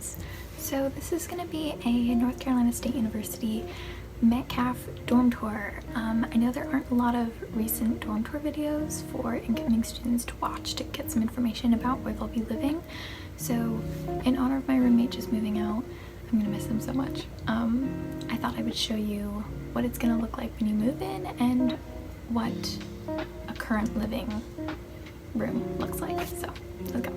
guys. So this is going to be a North Carolina State University Metcalf dorm tour. I know there aren't a lot of recent dorm tour videos for incoming students to watch to get some information about where they'll be living. So in honor of my roommate just moving out, I'm going to miss them so much. I thought I would show you what it's going to look like when you move in and what a current living room looks like. So let's go.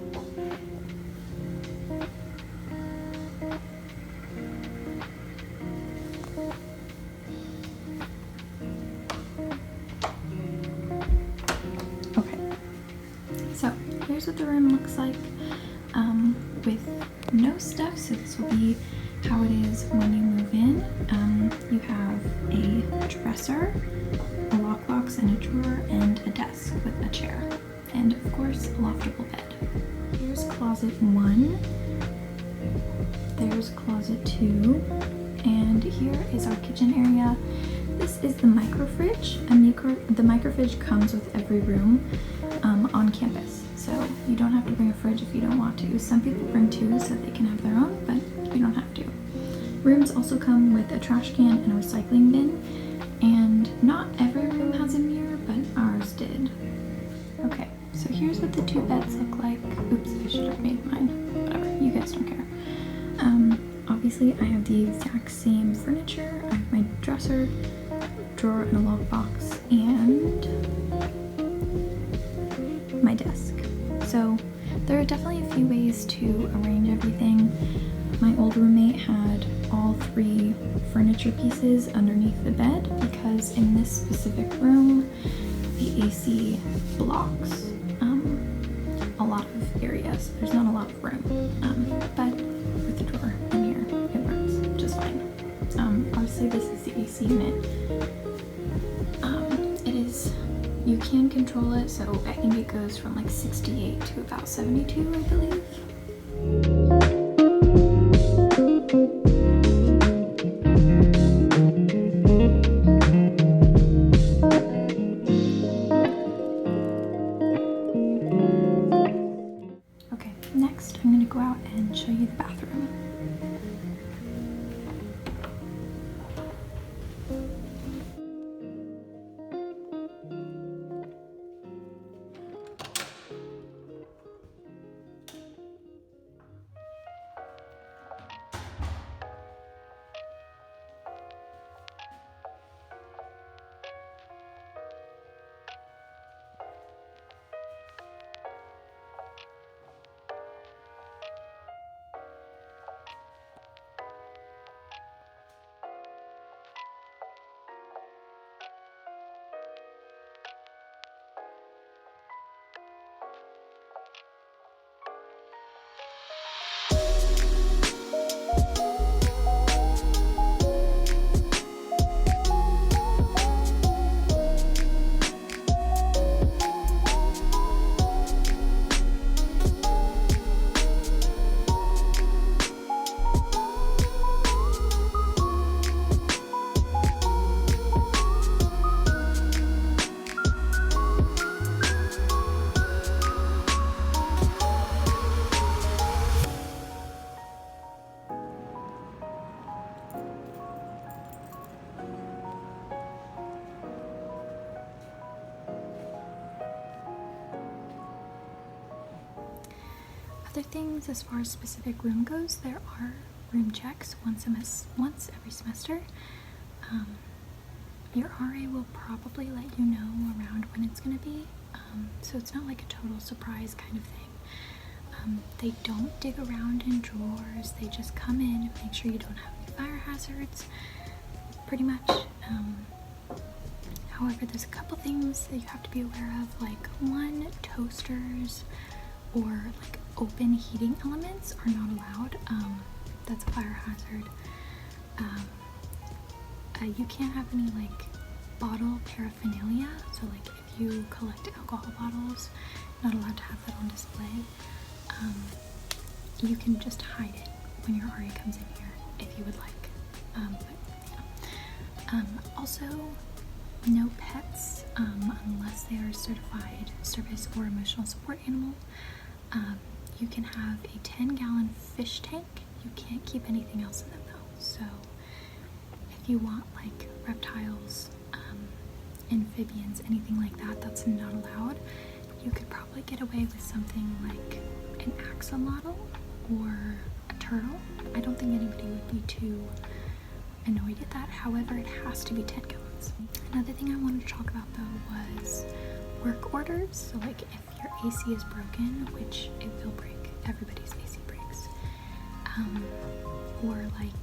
So here's what the room looks like with no stuff. So this will be how it is when you move in. You have a dresser, a lockbox, and a drawer, and a desk with a chair, and of course a loftable bed. Here's closet 1. There's closet 2, and here is our kitchen area. This is the micro fridge. The micro fridge comes with every room on campus, so you don't have to bring a fridge if you don't want to. Some people bring 2 so they can have their own, but you don't have to. Rooms also come with a trash can and a recycling bin, and not every room has a mirror, but ours did. Okay, so here's what the 2 beds look like. Oops, I should have made mine. Whatever, you guys don't care. Obviously I have the exact same furniture. I have my dresser, drawer, and a lockbox, and my desk. So there are definitely a few ways to arrange everything. My old roommate had all 3 furniture pieces underneath the bed because in this specific room the AC blocks a lot of areas. There's not a lot of room, but with the drawer in here it works just fine. Obviously this is the AC unit. You can control it, so I think it goes from like 68 to about 72, I believe. Okay, next I'm going to go out and show you the bathroom. Other things as far as specific room goes, there are room checks once every semester. Your RA will probably let you know around when it's going to be, so it's not like a total surprise kind of thing. They don't dig around in drawers, they just come in and make sure you don't have any fire hazards, pretty much. However, there's a couple things that you have to be aware of, like 1, toasters or like open heating elements are not allowed. That's a fire hazard. You can't have any like bottle paraphernalia, so like if you collect alcohol bottles, not allowed to have that on display. You can just hide it when your RA comes in here if you would like. Also, no pets unless they are certified service or emotional support animal. You can have a 10-gallon fish tank. You can't keep anything else in them though. So if you want like reptiles, amphibians, anything like that, that's not allowed. You could probably get away with something like an axolotl or a turtle. I don't think anybody would be too annoyed at that. However, it has to be 10 gallons. Another thing I wanted to talk about though was work orders. So like if your AC is broken, which it will break, everybody's AC breaks, or like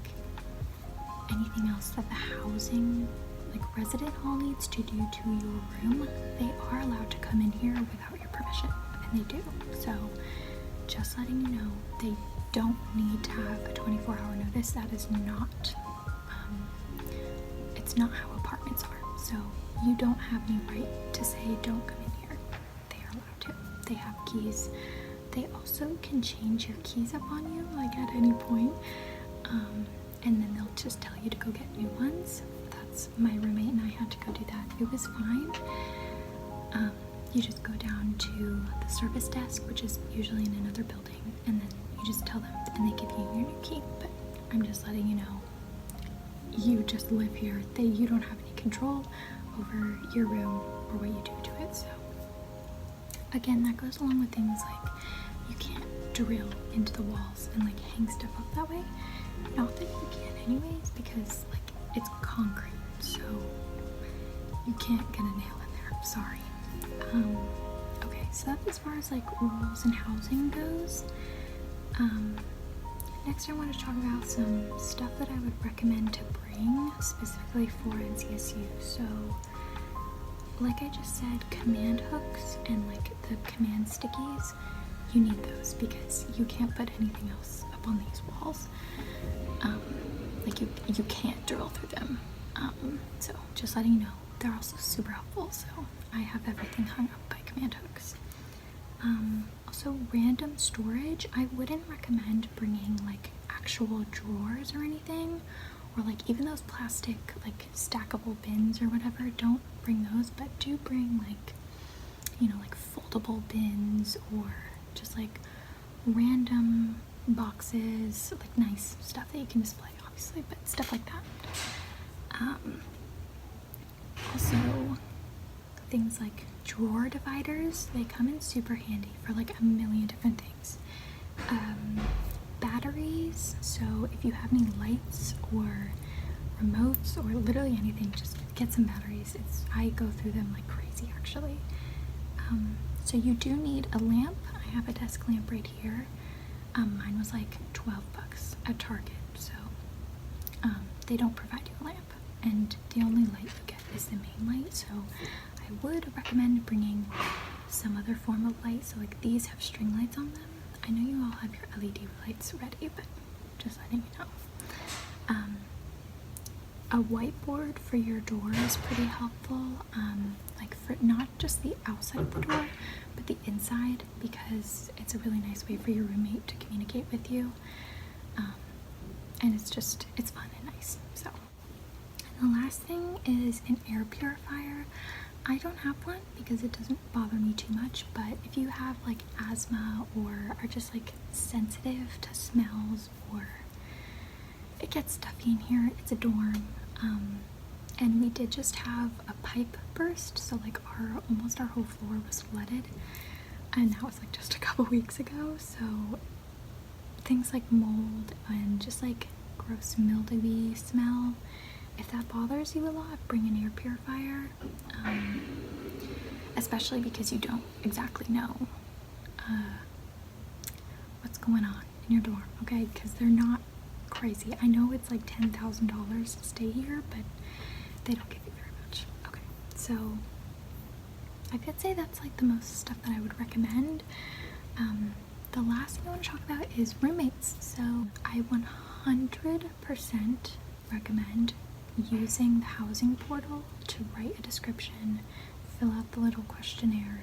anything else that the housing like resident hall needs to do to your room, they are allowed to come in here without your permission, and they do. So just letting you know, they don't need to have a 24-hour notice. That is not, it's not how apartments are. So you don't have any right to say don't come in here. They are allowed to. They have keys. They also can change your keys up on you like at any point, and then they'll just tell you to go get new ones. My roommate and I had to go do that. It was fine. You just go down to the service desk, which is usually in another building, and then you just tell them and they give you your new key. But I'm just letting you know, you just live here. You don't have any control over your room or what you do to it. So again, that goes along with things like you can't drill into the walls and like hang stuff up that way. Not that you can anyways, because like it's concrete, so you can't get a nail in there. Sorry. Okay, so that's as far as like rules and housing goes. Next I want to talk about some stuff that I would recommend to bring specifically for NCSU. So like I just said, command hooks and like the command stickies, you need those because you can't put anything else up on these walls. Like you can't drill through them. So just letting you know, they're also super helpful. So I have everything hung up by command hooks. Also random storage, I wouldn't recommend bringing like actual drawers or anything, or like even those plastic like stackable bins or whatever. Don't bring those, but do bring like, you know, like foldable bins or just like random boxes, like nice stuff that you can display obviously, but stuff like that. Also things like drawer dividers, they come in super handy for like a million different things. Batteries, so if you have any lights or remotes or literally anything, just get some batteries. I go through them like crazy actually. So you do need a lamp. I have a desk lamp right here. Mine was like $12 at Target, so they don't provide you a lamp, and the only light you get is the main light. So I would recommend bringing some other form of light. So like these have string lights on them. I know you all have your LED lights ready, but just letting you know. A whiteboard for your door is pretty helpful, like for not just the outside of the door, but the inside, because it's a really nice way for your roommate to communicate with you, and it's fun and nice. So, and the last thing is an air purifier. I don't have one because it doesn't bother me too much, but if you have like asthma or are just like sensitive to smells, or it gets stuffy in here, it's a dorm, and we did just have a pipe burst, so like almost our whole floor was flooded, and that was like just a couple weeks ago. So things like mold and just like gross mildewy smell, if that bothers you a lot, bring an air purifier, especially because you don't exactly know what's going on in your dorm, okay? Because they're not crazy. I know it's like $10,000 to stay here, but they don't give you very much. Okay, so I could say that's like the most stuff that I would recommend. The last thing I want to talk about is roommates. So I 100% recommend using the housing portal to write a description, fill out the little questionnaire,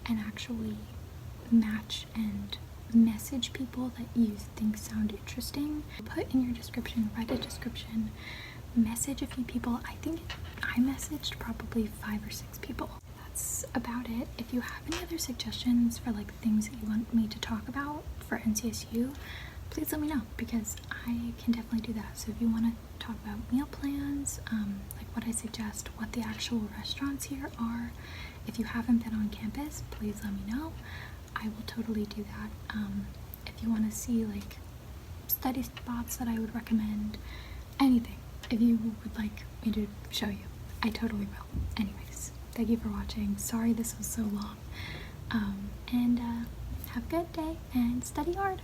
and actually match and message people that you think sound interesting. Put in your description, write a description, message a few people. I think I messaged probably 5 or 6 people. That's about it. If you have any other suggestions for like things that you want me to talk about for NCSU, please let me know, because I can definitely do that. So if you want to talk about meal plans, like what I suggest, what the actual restaurants here are, if you haven't been on campus, please let me know. I will totally do that. If you want to see like study spots that I would recommend, anything, if you would like me to show you, I totally will. Anyways, thank you for watching. Sorry this was so long. And have a good day and study hard.